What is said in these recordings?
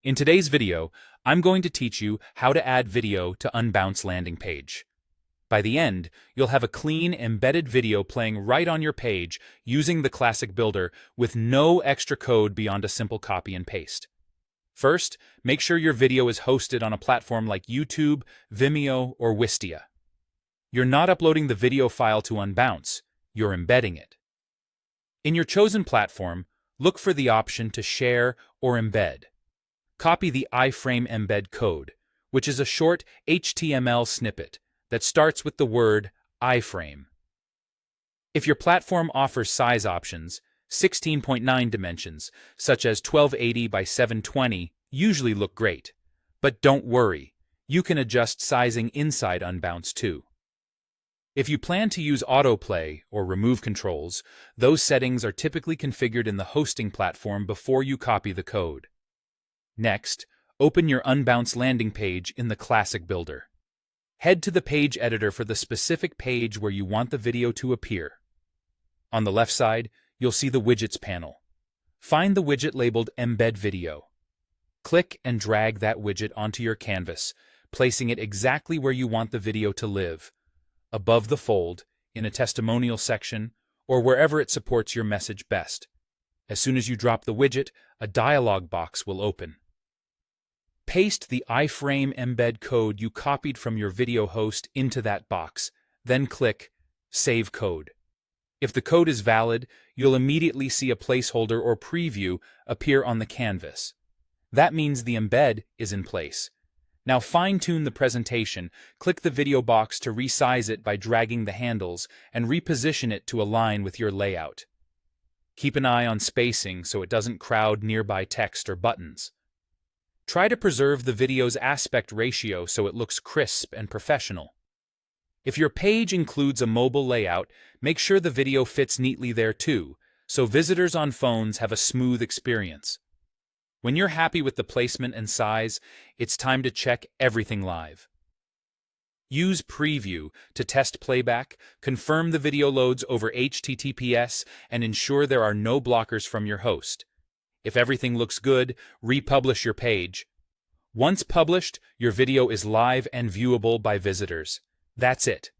In today's video, I'm going to teach you how to add video to Unbounce landing page. By the end, you'll have a clean, embedded video playing right on your page using the classic builder with no extra code beyond a simple copy and paste. First, make sure your video is hosted on a platform like YouTube, Vimeo, or Wistia. You're not uploading the video file to Unbounce, you're embedding it. In your chosen platform, look for the option to share or embed. Copy the iframe embed code, which is a short HTML snippet that starts with the word iframe. If your platform offers size options, 16.9 dimensions, such as 1280 by 720, usually look great. But don't worry, you can adjust sizing inside Unbounce too. If you plan to use autoplay or remove controls, those settings are typically configured in the hosting platform before you copy the code. Next, open your Unbounce landing page in the Classic Builder. Head to the page editor for the specific page where you want the video to appear. On the left side, you'll see the Widgets panel. Find the widget labeled Embed Video. Click and drag that widget onto your canvas, placing it exactly where you want the video to live, above the fold, in a testimonial section, or wherever it supports your message best. As soon as you drop the widget, a dialog box will open. Paste the iframe embed code you copied from your video host into that box, then click Save Code. If the code is valid, you'll immediately see a placeholder or preview appear on the canvas. That means the embed is in place. Now fine-tune the presentation, click the video box to resize it by dragging the handles, and reposition it to align with your layout. Keep an eye on spacing so it doesn't crowd nearby text or buttons. Try to preserve the video's aspect ratio so it looks crisp and professional. If your page includes a mobile layout, make sure the video fits neatly there too, so visitors on phones have a smooth experience. When you're happy with the placement and size, it's time to check everything live. Use Preview to test playback, confirm the video loads over HTTPS, and ensure there are no blockers from your host. If everything looks good, republish your page. Once published, your video is live and viewable by visitors. That's it.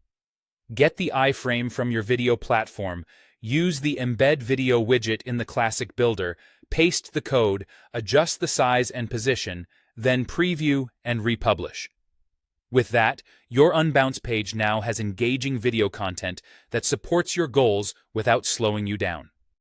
Get the iframe from your video platform, use the Embed Video widget in the Classic Builder, paste the code, adjust the size and position, then preview and republish. With that, your Unbounce page now has engaging video content that supports your goals without slowing you down.